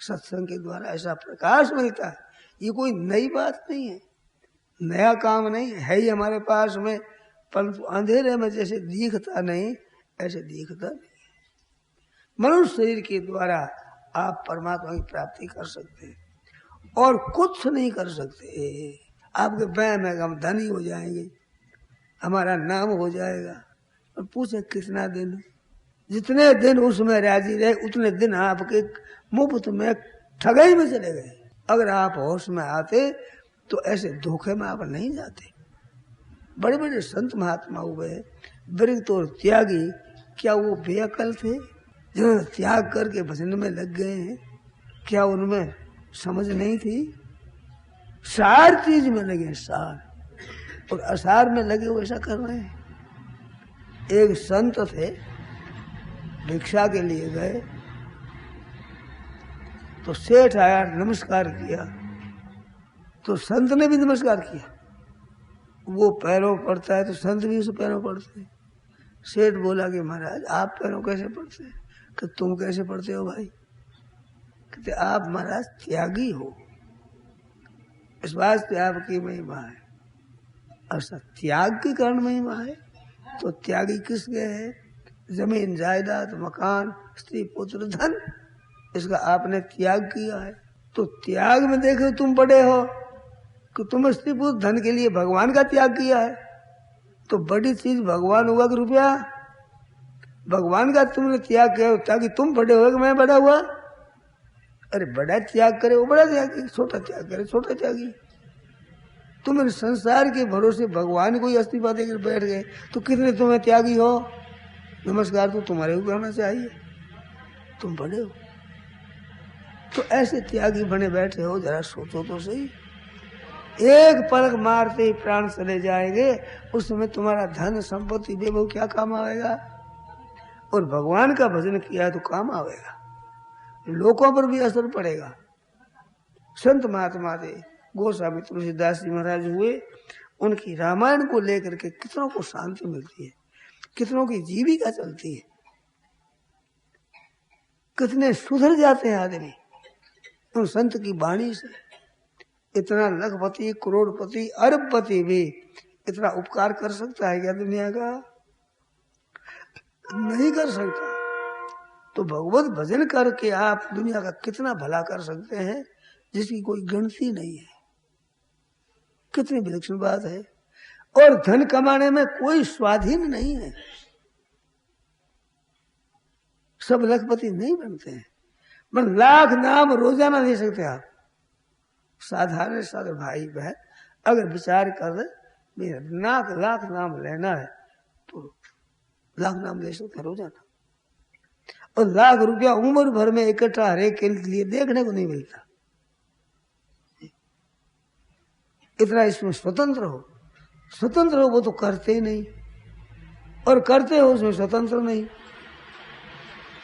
सत्संग के द्वारा ऐसा प्रकाश मिलता है। ये कोई नई बात नहीं है, नया काम नहीं है ही हमारे पास में, परंतु अंधेरे में जैसे दिखता नहीं ऐसे दिखता नहीं। मनुष्य शरीर के द्वारा आप परमात्मा की प्राप्ति कर सकते हैं और कुछ नहीं कर सकते। आपके वहम है हम धनी हो जाएंगे, हमारा नाम हो जाएगा, और पूछे कितना दिन, जितने दिन उसमें राजी रहे उतने दिन आपके मुफ्त में ठगाई में चले गए। अगर आप होश में आते तो ऐसे धोखे में आप नहीं जाते। बड़े बड़े संत महात्मा हुए, वृद्ध और त्यागी, क्या वो बेअकल थे जिन्होंने त्याग करके भजन में लग गए हैं? क्या उनमें समझ नहीं थी? सार चीज में लगे, सार और असार में लगे वैसा कर रहे हैं। एक संत थे, भिक्षा के लिए गए तो सेठ आया, नमस्कार किया तो संत ने भी नमस्कार किया। वो पैरों पड़ता है तो संत भी उसे पैरों पड़ते हैं। सेठ बोला कि महाराज आप पैरों कैसे पड़ते हैं? कि तुम कैसे पड़ते हो भाई? कहते आप महाराज त्यागी हो, इस वास्ते आपकी महिमा है। ऐसा त्याग के कारण महिमा है। तो त्यागी किस गए है? जमीन जायदाद मकान स्त्री पुत्र धन, इसका आपने त्याग किया है। तो त्याग में देखो तुम बड़े हो कि तुम स्त्री पुत्र धन के लिए भगवान का त्याग किया है। तो बड़ी चीज भगवान होगा कि रुपया? भगवान का तुमने त्याग किया ताकि तुम बड़े हो कि मैं बड़ा हुआ। अरे बड़ा त्याग करे वो बड़ा त्यागी, छोटा त्याग करे छोटा त्यागी। तुम संसार के भरोसे भगवान को ही इस्तीफा देकर बैठ गए तो कितने तुम्हें त्यागी हो? नमस्कार तो तुम्हारे को करना चाहिए, तुम बड़े हो। तो ऐसे त्यागी बने बैठे हो, जरा सोचो तो सही। एक पलक मारते ही प्राण चले जाएंगे, उस समय तुम्हारा धन संपत्ति वैभव क्या काम आएगा? और भगवान का भजन किया तो काम आएगा, लोगों पर भी असर पड़ेगा। संत महात्मा थे, गोस्वामी तुलसीदास जी महाराज हुए, उनकी रामायण को लेकर के कितनों को शांति मिलती है, कितनों की जीविका चलती है, कितने सुधर जाते हैं आदमी उन संत की वाणी से। इतना लखपति करोड़पति अरबपति भी इतना उपकार कर सकता है क्या दुनिया का? नहीं कर सकता। तो भगवत भजन करके आप दुनिया का कितना भला कर सकते हैं जिसकी कोई गिनती नहीं है। कितनी विलक्षण बात है। और धन कमाने में कोई स्वाधीन नहीं है। सब लखपति नहीं बनते हैं, पर लाख नाम रोजाना दे सकते आप। साधारण साधारण भाई बहन अगर विचार कर मेरा लाख नाम लेना है तो लाख नाम ले सकते हैं रोजाना। और लाख रुपया उम्र भर में इकट्ठा हर एक के लिए देखने को नहीं मिलता। इतना इसमें स्वतंत्र हो वो तो करते ही नहीं, और करते हो उसमें स्वतंत्र नहीं।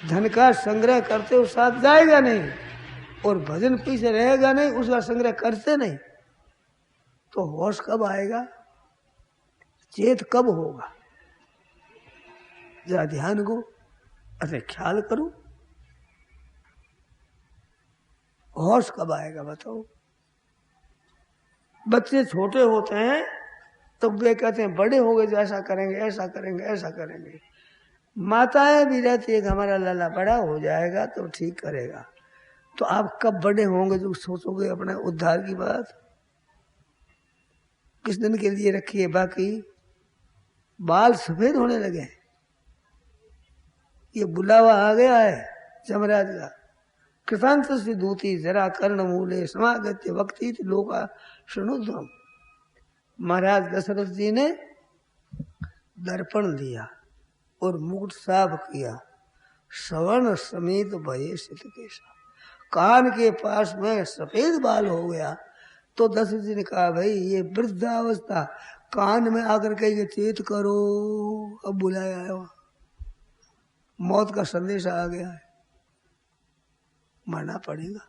धन का संग्रह करते हो साथ जाएगा नहीं, और भजन पीछे रहेगा नहीं, उसका संग्रह करते नहीं, तो होश कब आएगा? चेत कब होगा? जरा ध्यान को अरे ख्याल करो, होश कब आएगा बताओ? बच्चे छोटे होते हैं तो वे कहते हैं बड़े हो गए तो ऐसा करेंगे ऐसा करेंगे ऐसा करेंगे। माताएं भी रहती है कि हमारा लाला बड़ा हो जाएगा तो ठीक करेगा। तो आप कब बड़े होंगे जो सोचोगे अपने उद्धार की बात? किस दिन के लिए रखी है? बाकी बाल सफेद होने लगे, ये बुलावा आ गया है जमराज का। कृतांत से दूती जरा कर्ण मूले समागत्य वक्ति लोका शुणुध्वम। महाराज दशरथ जी ने दर्पण लिया और मुकुट साफ किया, सवर्ण समेत भये सित केशा। कान के पास में सफेद बाल हो गया तो दशरथ जी ने कहा भाई ये वृद्धावस्था, कान में आकर के चेत करो। अब बुलाया है वहां, मौत का संदेश आ गया है, मरना पड़ेगा।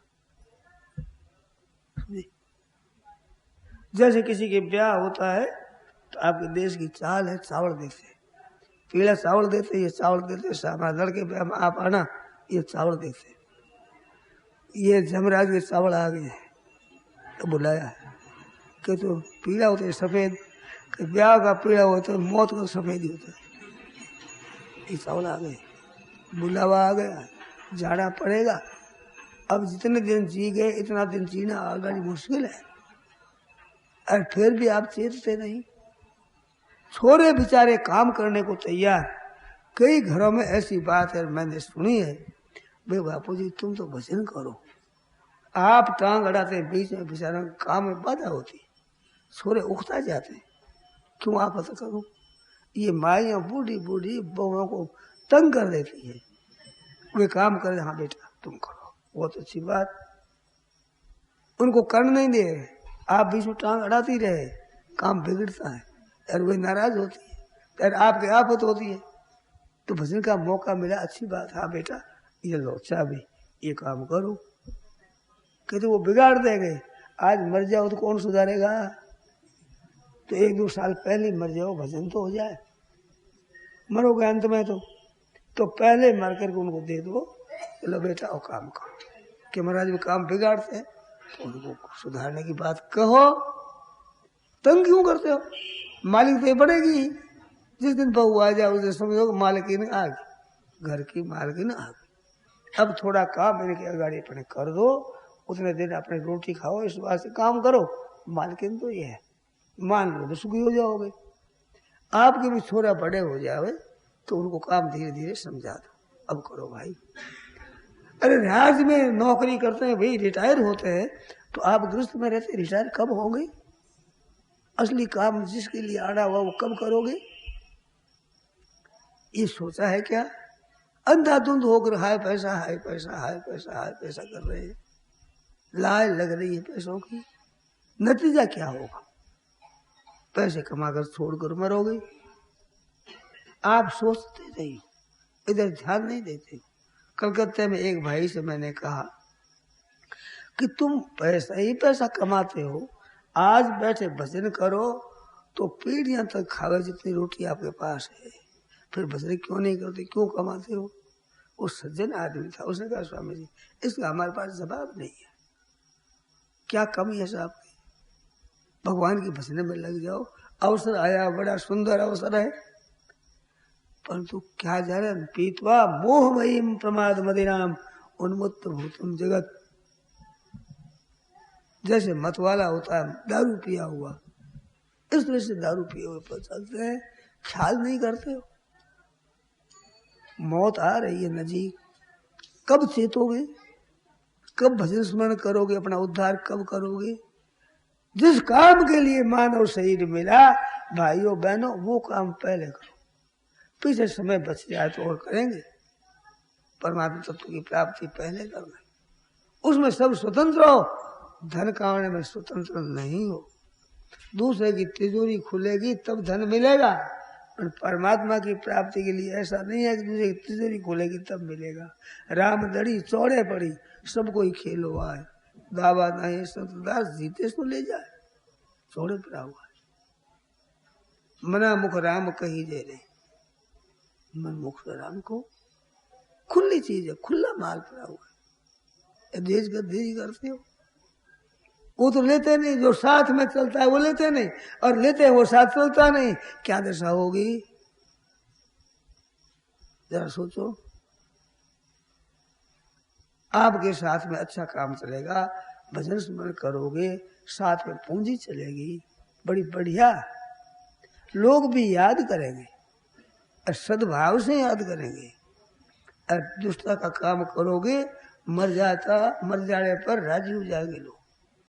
जैसे किसी के ब्याह होता है तो आपके देश की चाल है, चावल देते, पीला चावल देते, ये चावल देते। हमारे लड़के ब्याह में आप आना, ये चावल देते। ये जमराज के चावल आ गए, तो बुलाया कि तो पीला होता है सफ़ेद, कि ब्याह का पीला होता है, मौत का सफ़ेद ही होता है। ये चावल आ गए, बुलावा आ गया, जाना पड़ेगा। अब जितने दिन जी गए इतना दिन जीना आगे मुश्किल है, और फिर भी आप चेतते नहीं। छोरे बेचारे काम करने को तैयार। कई घरों में ऐसी बात है, मैंने सुनी है, भाई बापू जी तुम तो भजन करो, आप टांग अड़ाते बीच में, बेचारा काम में बाधा होती, छोरे उखता जाते, क्यों आप पता करो। ये माइयाँ बूढ़ी बूढ़ी बहुओं को तंग कर देती है, वे काम करे, हाँ बेटा तुम करो, बहुत अच्छी बात, उनको करने नहीं दे, आप बीच में टांग अड़ाती रहे, काम बिगड़ता है और वे नाराज होती है और आपके आफत होती है। तो भजन का मौका मिला, अच्छी बात, हाँ बेटा ये लो चाबी, ये काम करो। कहते वो बिगाड़ देंगे, आज मर जाओ तो कौन सुधारेगा। तो 1-2 साल पहले मर जाओ, भजन तो हो जाए, मरोगे अंत में तो पहले मर करके उनको दे दो, लो बेटा वो काम करो। कि महाराज भी काम बिगाड़ते हैं, तो उनको सुधारने की बात कहो, तंग क्यों करते हो। मालिक तो बढ़ेगी, जिस दिन बहू आ जाए उस दिन समझो मालकिन आ गई, घर की मालकिन आ गई। अब थोड़ा काम इनके अगाड़ी अपने कर दो, उतने दिन अपने रोटी खाओ, इस बात से काम करो, मालकिन तो ये है, मान लो तो सुखी हो जाओगे। आपके भी छोरा बड़े हो जाए तो उनको काम धीरे धीरे समझा दो, अब करो भाई। अरे राज्य में नौकरी करते हैं भाई, रिटायर होते हैं, तो आप गृहस्थ में रहते रिटायर कब होंगे। असली काम जिसके लिए आना हुआ वो कब करोगे, ये सोचा है क्या। अंधाधुंध होकर हाय पैसा हाय पैसा हाय पैसा हाय पैसा कर रहे हैं, लाल लग रही है पैसों की, नतीजा क्या होगा। पैसे कमाकर छोड़कर मरोगे। आप सोचते नहीं, इधर ध्यान नहीं देते। कलकत्ते में एक भाई से मैंने कहा कि तुम पैसा ही पैसा कमाते हो, आज बैठे भजन करो तो पीढ़ियां तक खावे जितनी रोटी आपके पास है, फिर भजन क्यों नहीं करते, क्यों कमाते हो। वो सज्जन आदमी था, उसने कहा स्वामी जी इसका हमारे पास जवाब नहीं है, क्या कमी है साहब की, भगवान की भजन में लग जाओ, अवसर आया, बड़ा सुंदर अवसर है, परंतु क्या जाने पीतवा मोहमयी प्रमाद मदिनाम उन्मुक्त भूतम जगत। जैसे मतवाला होता है दारू पिया हुआ, इस तरह से दारू पिए हुए पर चलते हैं, ख्याल नहीं करते हो। मौत आ रही है नजीक, कब चेतोगे, कब भजन स्मरण करोगे, अपना उद्धार कब करोगे। जिस काम के लिए मानव शरीर मिला भाइयों बहनों, वो काम पहले करो, पीछे समय बच जाए तो और करेंगे। परमात्मा तत्व की प्राप्ति पहले करना, उसमें सब स्वतंत्र हो, धन कमाने में स्वतंत्र नहीं हो। दूसरे की तिजोरी खुलेगी तब धन मिलेगा, और परमात्मा की प्राप्ति के लिए ऐसा नहीं है कि दूसरे की तिजोरी खुलेगी तब मिलेगा। राम दड़ी चौड़े पड़ी, सब कोई खेलो आए, दावा नहीं संतदास जीते तो ले जाए, चौड़े पड़ा हुआ है। मना मुख राम कही दे रहे, मन मुख राम को खुली चीज है, खुला माल पड़ा हुआ है, देश गद्दी करते हो। वो तो लेते नहीं, जो साथ में चलता है वो लेते नहीं, और लेते हैं वो साथ चलता नहीं, क्या दशा होगी जरा सोचो। आपके साथ में अच्छा काम चलेगा, भजन स्मरण करोगे, साथ में पूंजी चलेगी, बड़ी बढ़िया, लोग भी याद करेंगे और सद्भाव से याद करेंगे। और दुष्टता का काम करोगे, मर जाने पर राजी हो जाएंगे लोग।